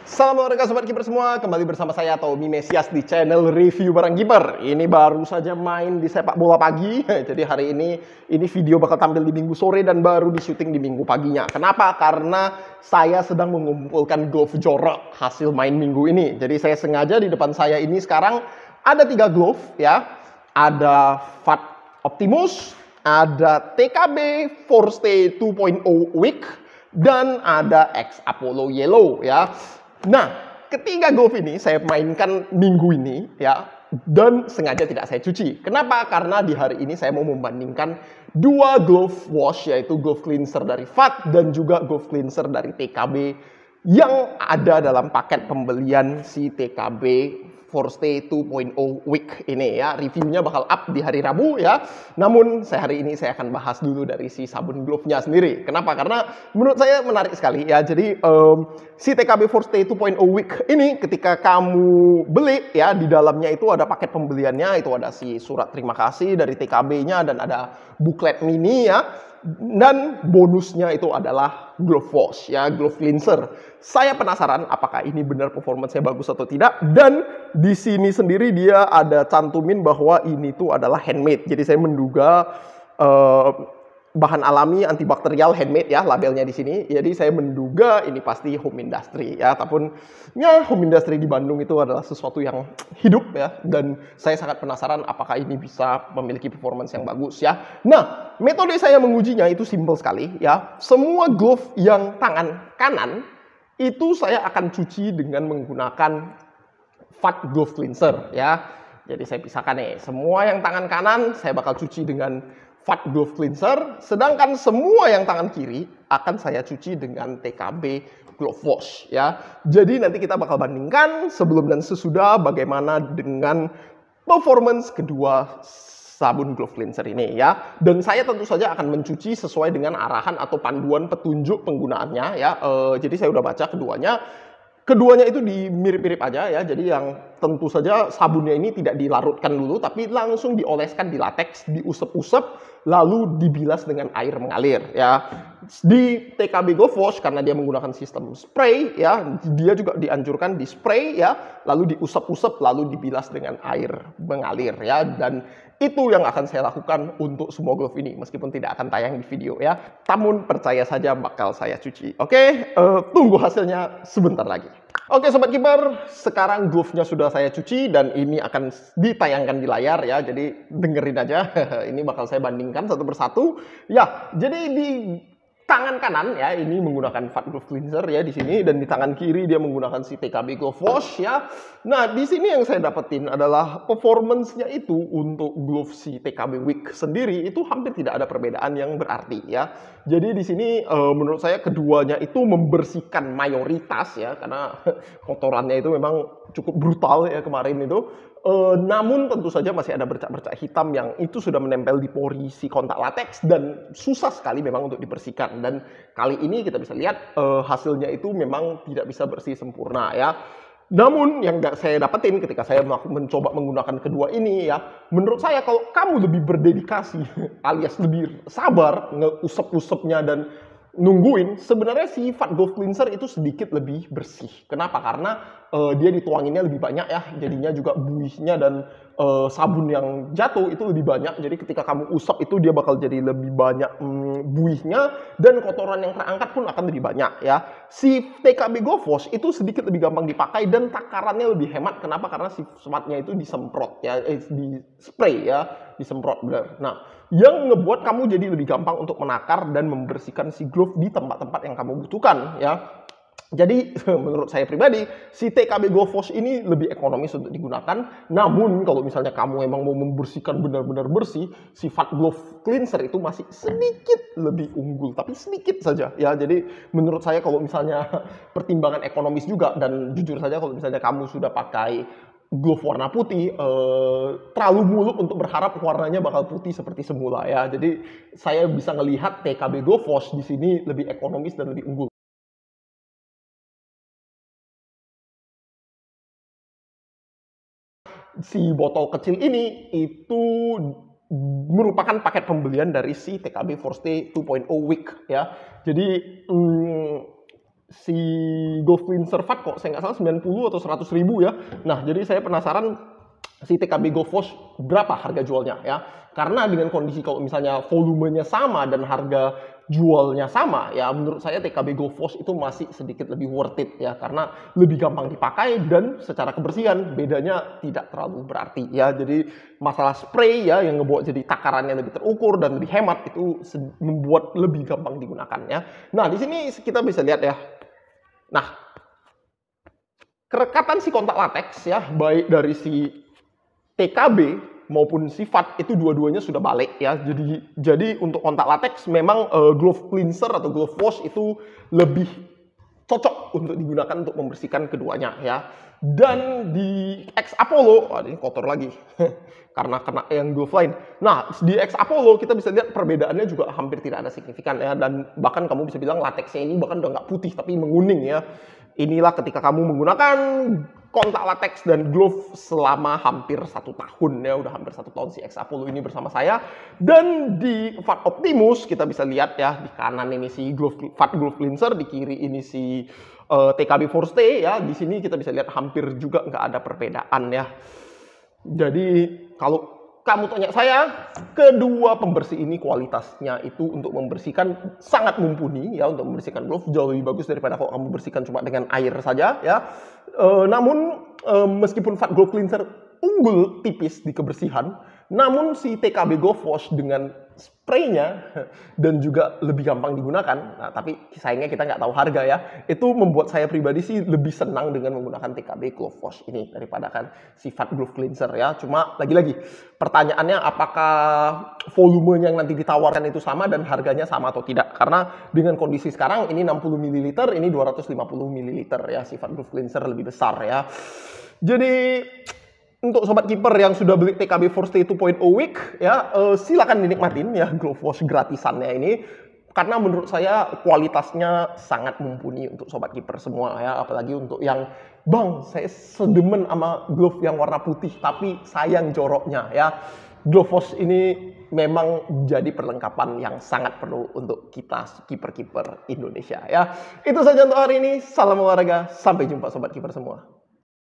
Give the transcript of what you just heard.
Salam olahraga sobat kiper semua, kembali bersama saya Tommy Mesias di channel review barang kiper. Ini baru saja main di sepak bola pagi, jadi hari ini video bakal tampil di minggu sore dan baru di syuting di minggu paginya. Kenapa? Karena saya sedang mengumpulkan glove jorok hasil main minggu ini. Jadi saya sengaja di depan saya ini sekarang ada 3 glove ya. Ada FAT Optimus, ada TKB Forte 2.0 Wick, dan ada X Apollo Yellow ya. Nah, ketiga glove ini saya mainkan minggu ini ya, dan sengaja tidak saya cuci. Kenapa? Karena di hari ini saya mau membandingkan dua glove wash, yaitu glove cleanser dari FAT dan juga glove cleanser dari TKB yang ada dalam paket pembelian si TKB Forte 2.0 Wick ini ya. Reviewnya bakal up di hari Rabu ya. Namun hari ini saya akan bahas dulu dari si sabun glove-nya sendiri. Kenapa? Karena menurut saya menarik sekali ya. Jadi si TKB Forte 2.0 Wick ini ketika kamu beli ya, di dalamnya itu ada paket pembeliannya, itu ada si surat terima kasih dari TKB-nya dan ada booklet mini ya. Dan bonusnya itu adalah glove wash ya, glove cleanser. Saya penasaran apakah ini benar performance-nya bagus atau tidak. Dan di sini sendiri dia ada cantumin bahwa ini tuh adalah handmade. Jadi saya menduga bahan alami antibakterial handmade ya, labelnya di sini. Jadi saya menduga ini pasti home industry ya. Ataupun ya, home industry di Bandung itu adalah sesuatu yang hidup ya. Dan saya sangat penasaran apakah ini bisa memiliki performance yang bagus ya. Nah, metode saya mengujinya itu simpel sekali ya. Semua glove yang tangan kanan itu saya akan cuci dengan menggunakan FAT glove cleanser ya. Jadi saya pisahkan nih, semua yang tangan kanan saya bakal cuci dengan FAT glove cleanser, sedangkan semua yang tangan kiri akan saya cuci dengan TKB glove wash ya. Jadi nanti kita bakal bandingkan sebelum dan sesudah bagaimana dengan performance kedua sabun glove cleanser ini ya. Dan saya tentu saja akan mencuci sesuai dengan arahan atau panduan petunjuk penggunaannya ya. Jadi saya udah baca keduanya. Keduanya itu mirip-mirip aja ya. Jadi yang tentu saja sabunnya ini tidak dilarutkan dulu, tapi langsung dioleskan di latex, diusap-usap, lalu dibilas dengan air mengalir ya. Di TKB Glove Wash karena dia menggunakan sistem spray ya, dia juga dianjurkan di spray ya, lalu diusap-usap, lalu dibilas dengan air mengalir ya. Dan itu yang akan saya lakukan untuk semua glove ini, meskipun tidak akan tayang di video ya. Namun percaya saja bakal saya cuci. Oke, tunggu hasilnya sebentar lagi. Oke sobat kiper, sekarang glove-nya sudah saya cuci dan ini akan ditayangkan di layar ya. Jadi dengerin aja, ini bakal saya bandingkan satu persatu. Ya, jadi di tangan kanan ya ini menggunakan FAT glove cleanser ya di sini, dan di tangan kiri dia menggunakan si TKB glove wash ya. Nah, di sini yang saya dapetin adalah performance-nya itu untuk glove si TKB Wick sendiri itu hampir tidak ada perbedaan yang berarti ya. Jadi di sini menurut saya keduanya itu membersihkan mayoritas ya, karena kotorannya itu memang cukup brutal ya kemarin itu. Namun tentu saja masih ada bercak-bercak hitam yang itu sudah menempel di pori si kontak latex dan susah sekali memang untuk dibersihkan. Dan kali ini kita bisa lihat hasilnya itu memang tidak bisa bersih sempurna ya. Namun yang saya dapetin ketika saya mencoba menggunakan kedua ini ya, menurut saya kalau kamu lebih berdedikasi alias lebih sabar ngeusap-usapnya dan nungguin, sebenarnya si FAT glove cleanser itu sedikit lebih bersih. Kenapa? Karena dia dituanginnya lebih banyak ya, jadinya juga buihnya dan sabun yang jatuh itu lebih banyak. Jadi ketika kamu usap itu dia bakal jadi lebih banyak buihnya, dan kotoran yang terangkat pun akan lebih banyak ya. Si TKB Glove Wash itu sedikit lebih gampang dipakai dan takarannya lebih hemat. Kenapa? Karena si sematnya itu disemprot ya, di spray ya, disemprot benar. Nah, yang ngebuat kamu jadi lebih gampang untuk menakar dan membersihkan si glove di tempat-tempat yang kamu butuhkan ya. Jadi menurut saya pribadi si TKB Glove Wash ini lebih ekonomis untuk digunakan. Namun kalau misalnya kamu emang mau membersihkan benar-benar bersih, si FAT Glove Cleanser itu masih sedikit lebih unggul, tapi sedikit saja ya. Jadi menurut saya kalau misalnya pertimbangan ekonomis juga, dan jujur saja kalau misalnya kamu sudah pakai glove warna putih, terlalu muluk untuk berharap warnanya bakal putih seperti semula ya. Jadi saya bisa melihat TKB Glove Wash di sini lebih ekonomis dan lebih unggul. Si botol kecil ini itu merupakan paket pembelian dari si TKB Forte 2.0 Wick ya. Jadi si Golf Cleanser VAT kok saya nggak salah 90 atau 100 ribu ya. Nah, jadi saya penasaran si TKB Golf Wash berapa harga jualnya ya. Karena dengan kondisi kalau misalnya volumenya sama dan harga jualnya sama ya, menurut saya TKB Golf Wash itu masih sedikit lebih worth it ya, karena lebih gampang dipakai dan secara kebersihan bedanya tidak terlalu berarti ya. Jadi masalah spray ya yang ngebuat jadi takarannya lebih terukur dan lebih hemat itu membuat lebih gampang digunakan ya. Nah, di sini kita bisa lihat ya. Nah, kerekatan si kontak latex ya, baik dari si TKB maupun sifat itu dua-duanya sudah balik ya. Jadi untuk kontak latex memang glove cleanser atau glove wash itu lebih cocok untuk digunakan untuk membersihkan keduanya ya. Dan di X Apollo, ini kotor lagi karena kena yang glove lain. Nah, di X Apollo kita bisa lihat perbedaannya juga hampir tidak ada signifikan ya, dan bahkan kamu bisa bilang latexnya ini bahkan udah nggak putih tapi menguning ya. Inilah ketika kamu menggunakan kontak latex dan glove selama hampir 1 tahun ya, udah hampir 1 tahun si X Apollo ini bersama saya. Dan di VAT Optimus kita bisa lihat ya, di kanan ini si VAT Glove Cleanser, di kiri ini si TKB Forstay ya. Di sini kita bisa lihat hampir juga nggak ada perbedaan ya. Jadi kalau kamu tanya saya, kedua pembersih ini kualitasnya itu untuk membersihkan sangat mumpuni ya, untuk membersihkan glove jauh lebih bagus daripada kalau kamu bersihkan cuma dengan air saja ya. Namun meskipun VAT Glove Cleanser unggul tipis di kebersihan, namun si TKB Golf Wash dengan spraynya dan juga lebih gampang digunakan. Nah, tapi sayangnya kita nggak tahu harga ya. Itu membuat saya pribadi sih lebih senang dengan menggunakan TKB Golf Wash ini daripada kan si VAT Glove Cleanser ya. Cuma lagi-lagi pertanyaannya apakah volume yang nanti ditawarkan itu sama dan harganya sama atau tidak. Karena dengan kondisi sekarang ini 60 ml, ini 250 ml ya. Si VAT Glove Cleanser lebih besar ya. Jadi untuk sobat kiper yang sudah beli TKB Forstay 2.0 week ya, silakan dinikmatin ya glove wash gratisannya ini, karena menurut saya kualitasnya sangat mumpuni untuk sobat kiper semua ya. Apalagi untuk yang bang saya sedemen sama glove yang warna putih tapi sayang joroknya ya, glove wash ini memang jadi perlengkapan yang sangat perlu untuk kita kiper-kiper Indonesia ya. Itu saja untuk hari ini, salam olahraga, sampai jumpa sobat kiper semua.